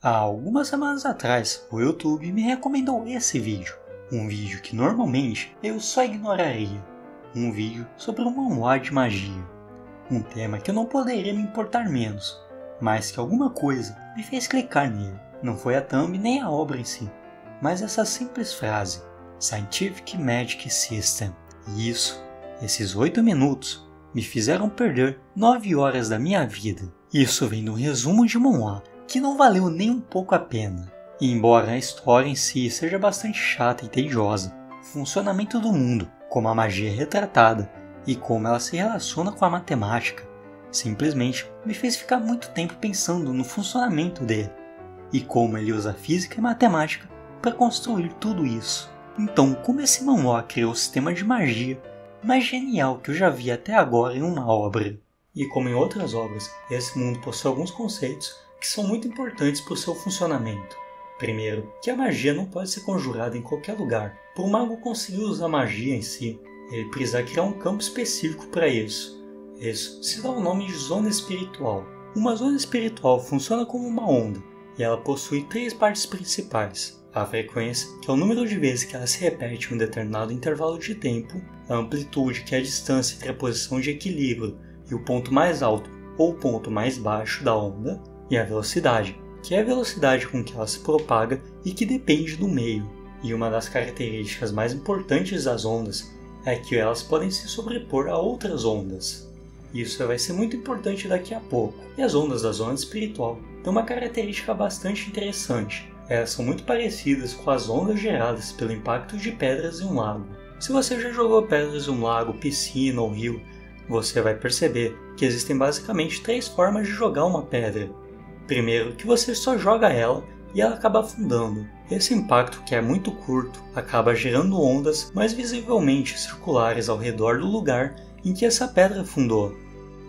Há algumas semanas atrás, o YouTube me recomendou esse vídeo, um vídeo que normalmente eu só ignoraria, um vídeo sobre um manhwa de magia, um tema que eu não poderia me importar menos, mas que alguma coisa me fez clicar nele. Não foi a thumb nem a obra em si, mas essa simples frase, Scientific Magic System. E esses 8 minutos, me fizeram perder 9 horas da minha vida. Isso vem de um resumo de manhwa, que não valeu nem um pouco a pena. E embora a história em si seja bastante chata e tediosa, o funcionamento do mundo, como a magia é retratada e como ela se relaciona com a matemática, simplesmente me fez ficar muito tempo pensando no funcionamento dele e como ele usa física e matemática para construir tudo isso. Então, como esse manhwa criou o sistema de magia mais genial que eu já vi até agora em uma obra? E como em outras obras, esse mundo possui alguns conceitos que são muito importantes para o seu funcionamento. Primeiro, que a magia não pode ser conjurada em qualquer lugar. Para o mago conseguir usar magia em si, ele precisa criar um campo específico para isso. Isso se dá o nome de zona espiritual. Uma zona espiritual funciona como uma onda, e ela possui 3 partes principais. A frequência, que é o número de vezes que ela se repete em um determinado intervalo de tempo, a amplitude, que é a distância entre a posição de equilíbrio e o ponto mais alto ou o ponto mais baixo da onda, e a velocidade, que é a velocidade com que ela se propaga e que depende do meio. E uma das características mais importantes das ondas é que elas podem se sobrepor a outras ondas. Isso vai ser muito importante daqui a pouco. E as ondas da zona espiritual têm uma característica bastante interessante. Elas são muito parecidas com as ondas geradas pelo impacto de pedras em um lago. Se você já jogou pedras em um lago, piscina ou rio, você vai perceber que existem basicamente 3 formas de jogar uma pedra. Primeiro, que você só joga ela e ela acaba afundando. Esse impacto, que é muito curto, acaba gerando ondas mais visivelmente circulares ao redor do lugar em que essa pedra afundou.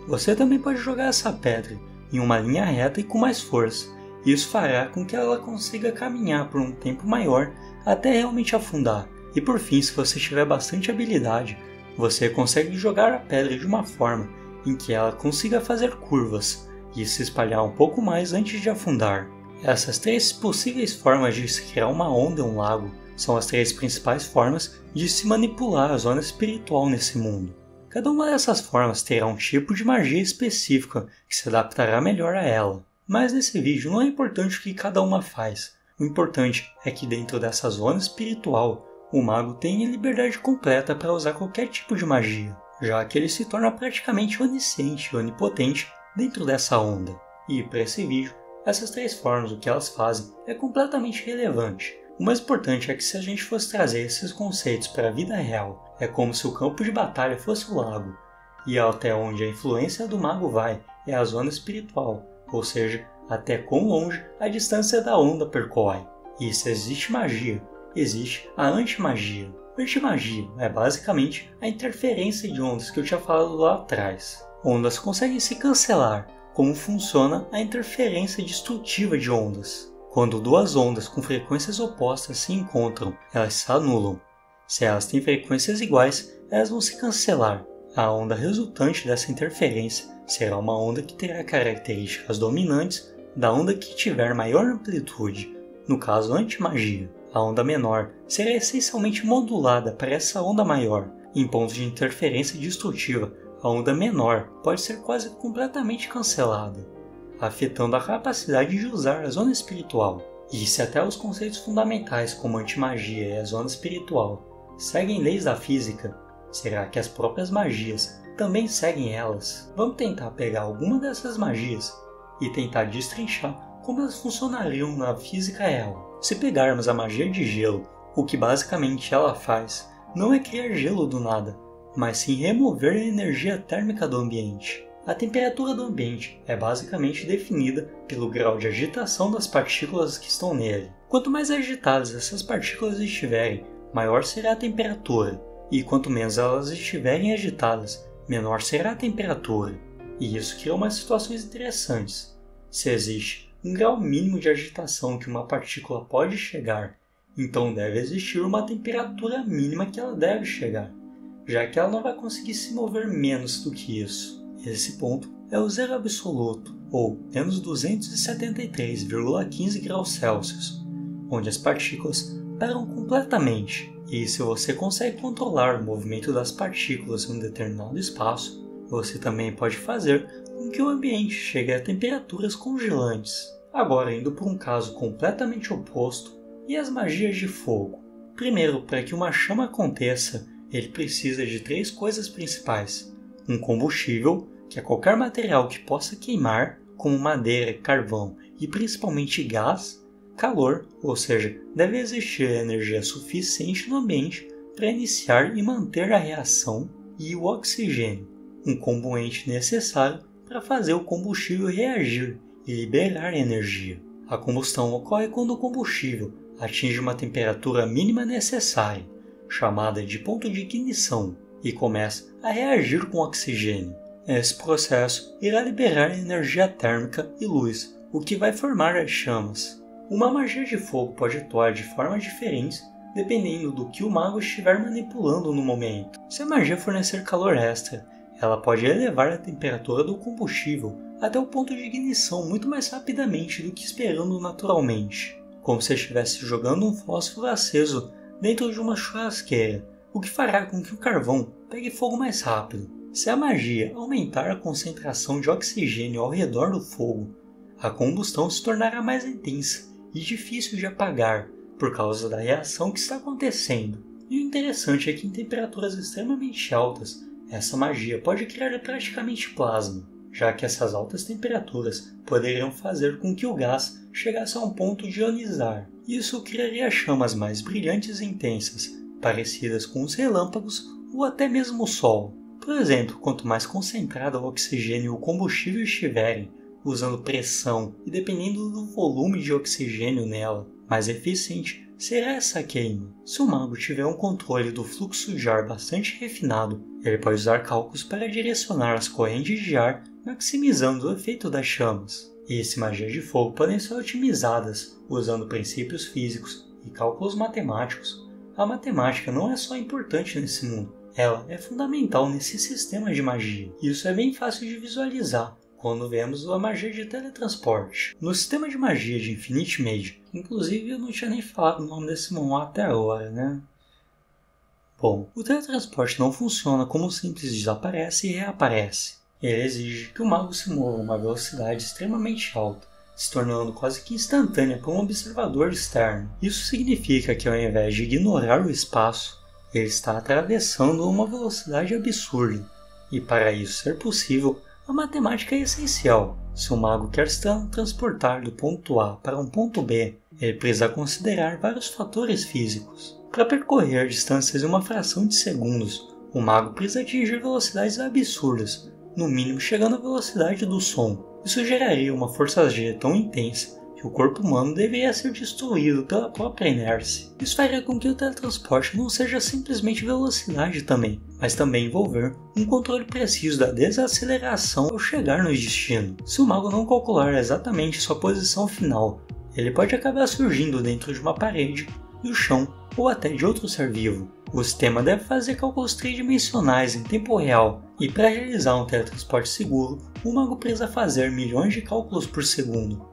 Você também pode jogar essa pedra em uma linha reta e com mais força. Isso fará com que ela consiga caminhar por um tempo maior até realmente afundar. E por fim, se você tiver bastante habilidade, você consegue jogar a pedra de uma forma em que ela consiga fazer curvas e se espalhar um pouco mais antes de afundar. Essas 3 possíveis formas de se criar uma onda em um lago são as 3 principais formas de se manipular a zona espiritual nesse mundo. Cada uma dessas formas terá um tipo de magia específica que se adaptará melhor a ela. Mas nesse vídeo não é importante o que cada uma faz. O importante é que dentro dessa zona espiritual, o mago tem liberdade completa para usar qualquer tipo de magia, já que ele se torna praticamente onisciente e onipotente dentro dessa onda. E para esse vídeo, essas 3 formas, o que elas fazem, é completamente relevante. O mais importante é que se a gente fosse trazer esses conceitos para a vida real, é como se o campo de batalha fosse o lago, e até onde a influência do mago vai é a zona espiritual, ou seja, até quão longe a distância da onda percorre. E se existe magia, existe a antimagia. Antimagia é basicamente a interferência de ondas que eu tinha falado lá atrás. Ondas conseguem se cancelar, como funciona a interferência destrutiva de ondas. Quando 2 ondas com frequências opostas se encontram, elas se anulam. Se elas têm frequências iguais, elas vão se cancelar. A onda resultante dessa interferência será uma onda que terá características dominantes da onda que tiver maior amplitude, no caso antimagia. A onda menor será essencialmente modulada para essa onda maior. Em pontos de interferência destrutiva, a onda menor pode ser quase completamente cancelada, afetando a capacidade de usar a zona espiritual. E se até os conceitos fundamentais como antimagia e a zona espiritual seguem leis da física, será que as próprias magias também seguem elas? Vamos tentar pegar alguma dessas magias e tentar destrinchar como elas funcionariam na física real. Se pegarmos a magia de gelo, o que basicamente ela faz não é criar gelo do nada, mas sim remover a energia térmica do ambiente. A temperatura do ambiente é basicamente definida pelo grau de agitação das partículas que estão nele. Quanto mais agitadas essas partículas estiverem, maior será a temperatura. E quanto menos elas estiverem agitadas, menor será a temperatura. E isso cria umas situações interessantes. Se existe um grau mínimo de agitação que uma partícula pode chegar, então deve existir uma temperatura mínima que ela deve chegar, já que ela não vai conseguir se mover menos do que isso. Esse ponto é o zero absoluto, ou menos 273,15 graus Celsius, onde as partículas param completamente. E se você consegue controlar o movimento das partículas em um determinado espaço, você também pode fazer com que o ambiente chegue a temperaturas congelantes. Agora, indo para um caso completamente oposto, e as magias de fogo. Primeiro, para que uma chama aconteça, ele precisa de 3 coisas principais. Um combustível, que é qualquer material que possa queimar, como madeira, carvão e principalmente gás. Calor, ou seja, deve existir energia suficiente no ambiente para iniciar e manter a reação. E o oxigênio, um componente necessário para fazer o combustível reagir e liberar energia. A combustão ocorre quando o combustível atinge uma temperatura mínima necessária, chamada de ponto de ignição, e começa a reagir com oxigênio. Esse processo irá liberar energia térmica e luz, o que vai formar as chamas. Uma magia de fogo pode atuar de formas diferentes dependendo do que o mago estiver manipulando no momento. Se a magia fornecer calor extra, ela pode elevar a temperatura do combustível até o ponto de ignição muito mais rapidamente do que esperando naturalmente, como se estivesse jogando um fósforo aceso dentro de uma churrasqueira, o que fará com que o carvão pegue fogo mais rápido. Se a magia aumentar a concentração de oxigênio ao redor do fogo, a combustão se tornará mais intensa e difícil de apagar por causa da reação que está acontecendo. E o interessante é que em temperaturas extremamente altas, essa magia pode criar praticamente plasma, já que essas altas temperaturas poderiam fazer com que o gás chegasse a um ponto de ionizar. Isso criaria chamas mais brilhantes e intensas, parecidas com os relâmpagos ou até mesmo o sol. Por exemplo, quanto mais concentrado o oxigênio e o combustível estiverem, usando pressão e dependendo do volume de oxigênio nela, mais eficiente será essa queima. Se o mago tiver um controle do fluxo de ar bastante refinado, ele pode usar cálculos para direcionar as correntes de ar, maximizando o efeito das chamas. E se magias de fogo podem ser otimizadas usando princípios físicos e cálculos matemáticos, a matemática não é só importante nesse mundo, ela é fundamental nesse sistema de magia. Isso é bem fácil de visualizar quando vemos a magia de teletransporte. No sistema de magia de Infinite Mage, inclusive eu não tinha nem falado o nome desse manual até agora, né? Bom, o teletransporte não funciona como o simples desaparece e reaparece. Ele exige que o mago se mova a uma velocidade extremamente alta, se tornando quase que instantânea para um observador externo. Isso significa que ao invés de ignorar o espaço, ele está atravessando uma velocidade absurda. E para isso ser possível, a matemática é essencial. Se o mago quer se transportar do ponto A para um ponto B, ele precisa considerar vários fatores físicos. Para percorrer distâncias em uma fração de segundos, o mago precisa atingir velocidades absurdas, no mínimo chegando à velocidade do som. Isso geraria uma força G tão intensa que o corpo humano deveria ser destruído pela própria inércia. Isso faria com que o teletransporte não seja simplesmente velocidade também, mas também envolver um controle preciso da desaceleração ao chegar no destino. Se o mago não calcular exatamente sua posição final, ele pode acabar surgindo dentro de uma parede, do chão ou até de outro ser vivo. O sistema deve fazer cálculos tridimensionais em tempo real, e para realizar um teletransporte seguro, o mago precisa fazer milhões de cálculos por segundo,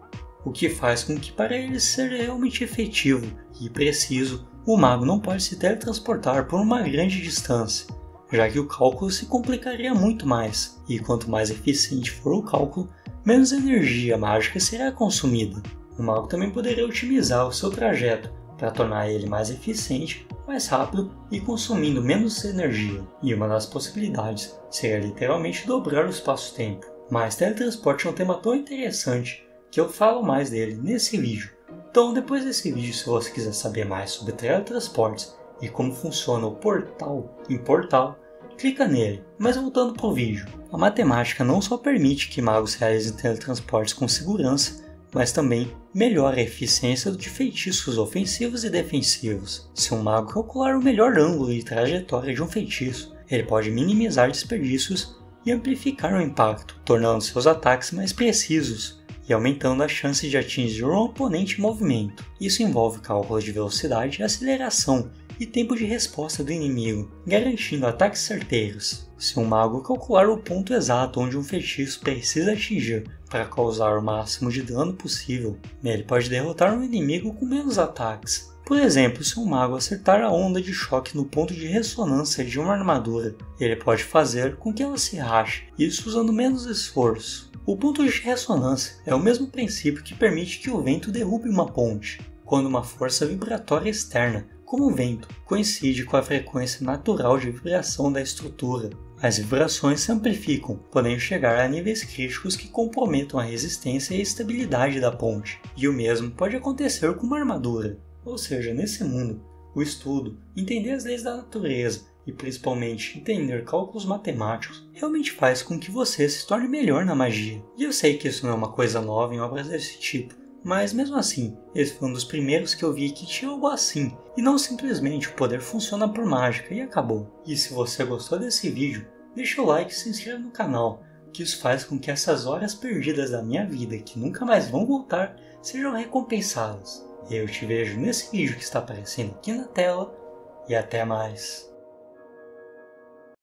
o que faz com que para ele ser realmente efetivo e preciso, o mago não pode se teletransportar por uma grande distância, já que o cálculo se complicaria muito mais, e quanto mais eficiente for o cálculo, menos energia mágica será consumida. O mago também poderia otimizar o seu trajeto para tornar ele mais eficiente, mais rápido e consumindo menos energia. E uma das possibilidades seria literalmente dobrar o espaço-tempo. Mas teletransporte é um tema tão interessante que eu falo mais dele nesse vídeo. Então depois desse vídeo, se você quiser saber mais sobre teletransportes e como funciona o portal em Portal, clica nele. Mas voltando para o vídeo, a matemática não só permite que magos realizem teletransportes com segurança, mas também melhora a eficiência de feitiços ofensivos e defensivos. Se um mago calcular o melhor ângulo e trajetória de um feitiço, ele pode minimizar desperdícios e amplificar o impacto, tornando seus ataques mais precisos e aumentando a chance de atingir um oponente em movimento. Isso envolve cálculos de velocidade e aceleração e tempo de resposta do inimigo, garantindo ataques certeiros. Se um mago calcular o ponto exato onde um feitiço precisa atingir para causar o máximo de dano possível, ele pode derrotar um inimigo com menos ataques. Por exemplo, se um mago acertar a onda de choque no ponto de ressonância de uma armadura, ele pode fazer com que ela se rache, isso usando menos esforço. O ponto de ressonância é o mesmo princípio que permite que o vento derrube uma ponte, quando uma força vibratória externa, como o vento, coincide com a frequência natural de vibração da estrutura. As vibrações se amplificam, podendo chegar a níveis críticos que comprometam a resistência e a estabilidade da ponte, e o mesmo pode acontecer com uma armadura. Ou seja, nesse mundo, o estudo, entender as leis da natureza e principalmente entender cálculos matemáticos realmente faz com que você se torne melhor na magia. E eu sei que isso não é uma coisa nova em obras desse tipo, mas mesmo assim, esse foi um dos primeiros que eu vi que tinha algo assim, e não simplesmente o poder funciona por mágica e acabou. E se você gostou desse vídeo, deixa o like e se inscreva no canal, que isso faz com que essas horas perdidas da minha vida que nunca mais vão voltar sejam recompensadas. Eu te vejo nesse vídeo que está aparecendo aqui na tela, e até mais.